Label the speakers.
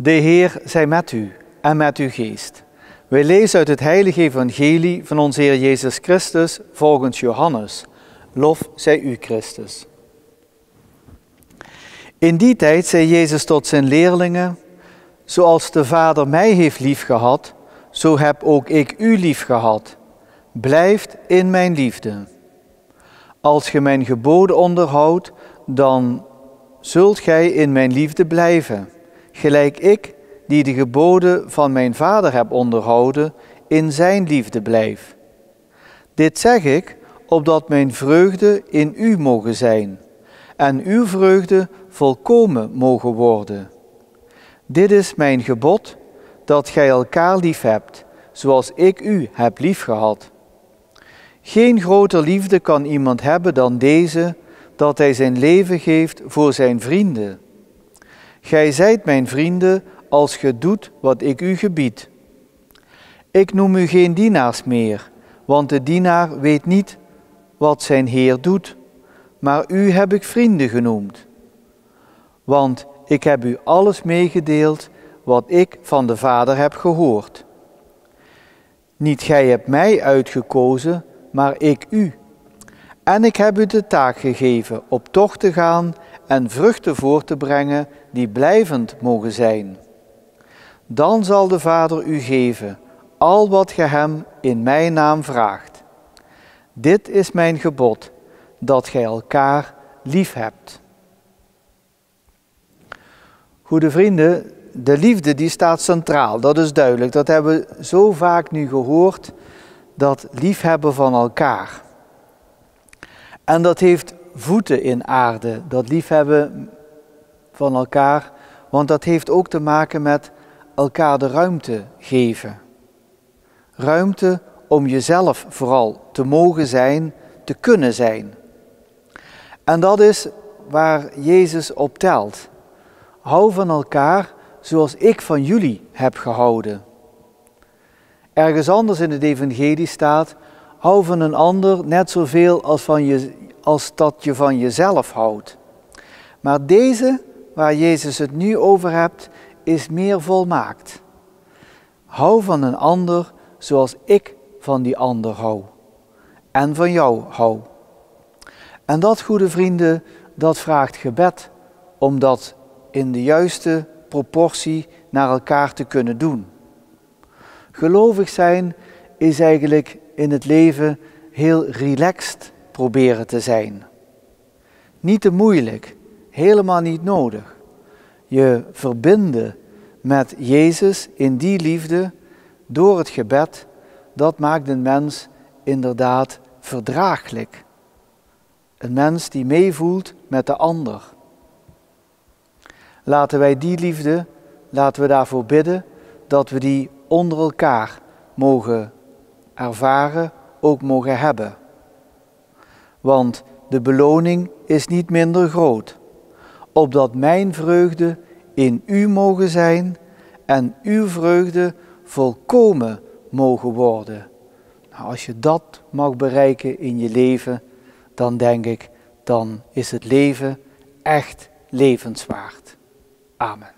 Speaker 1: De Heer zij met u en met uw geest. Wij lezen uit het heilige evangelie van onze Heer Jezus Christus volgens Johannes. Lof zij u, Christus. In die tijd zei Jezus tot zijn leerlingen: zoals de Vader mij heeft liefgehad, zo heb ook ik u liefgehad. Blijft in mijn liefde. Als ge mijn geboden onderhoudt, dan zult gij in mijn liefde blijven, gelijk ik, die de geboden van mijn Vader heb onderhouden, in zijn liefde blijf. Dit zeg ik, opdat mijn vreugde in u mogen zijn, en uw vreugde volkomen mogen worden. Dit is mijn gebod, dat gij elkaar lief hebt, zoals ik u heb liefgehad. Geen groter liefde kan iemand hebben dan deze, dat hij zijn leven geeft voor zijn vrienden. Gij zijt mijn vrienden, als ge doet wat ik u gebied. Ik noem u geen dienaars meer, want de dienaar weet niet wat zijn Heer doet, maar u heb ik vrienden genoemd. Want ik heb u alles meegedeeld wat ik van de Vader heb gehoord. Niet gij hebt mij uitgekozen, maar ik u. En ik heb u de taak gegeven op tocht te gaan en vruchten voort te brengen die blijvend mogen zijn. Dan zal de Vader u geven al wat ge hem in mijn naam vraagt. Dit is mijn gebod, dat gij elkaar lief hebt. Goede vrienden, de liefde die staat centraal, dat is duidelijk. Dat hebben we zo vaak nu gehoord, dat liefhebben van elkaar. En dat heeft voeten in aarde, dat liefhebben van elkaar, want dat heeft ook te maken met elkaar de ruimte geven. Ruimte om jezelf vooral te mogen zijn, te kunnen zijn. En dat is waar Jezus op telt. Hou van elkaar zoals ik van jullie heb gehouden. Ergens anders in het evangelie staat: hou van een ander net zoveel als dat je van jezelf houdt. Maar deze, waar Jezus het nu over hebt, is meer volmaakt. Hou van een ander zoals ik van die ander hou. En van jou hou. En dat, goede vrienden, dat vraagt gebed, om dat in de juiste proportie naar elkaar te kunnen doen. Gelovig zijn is eigenlijk in het leven heel relaxed proberen te zijn. Niet te moeilijk, helemaal niet nodig. Je verbinden met Jezus in die liefde door het gebed, dat maakt een mens inderdaad verdraaglijk. Een mens die meevoelt met de ander. Laten wij die liefde, laten we daarvoor bidden, dat we die onder elkaar mogen ervaren, ook mogen hebben. Want de beloning is niet minder groot, opdat mijn vreugde in u mogen zijn en uw vreugde volkomen mogen worden. Nou, als je dat mag bereiken in je leven, dan denk ik, dan is het leven echt levenswaard. Amen.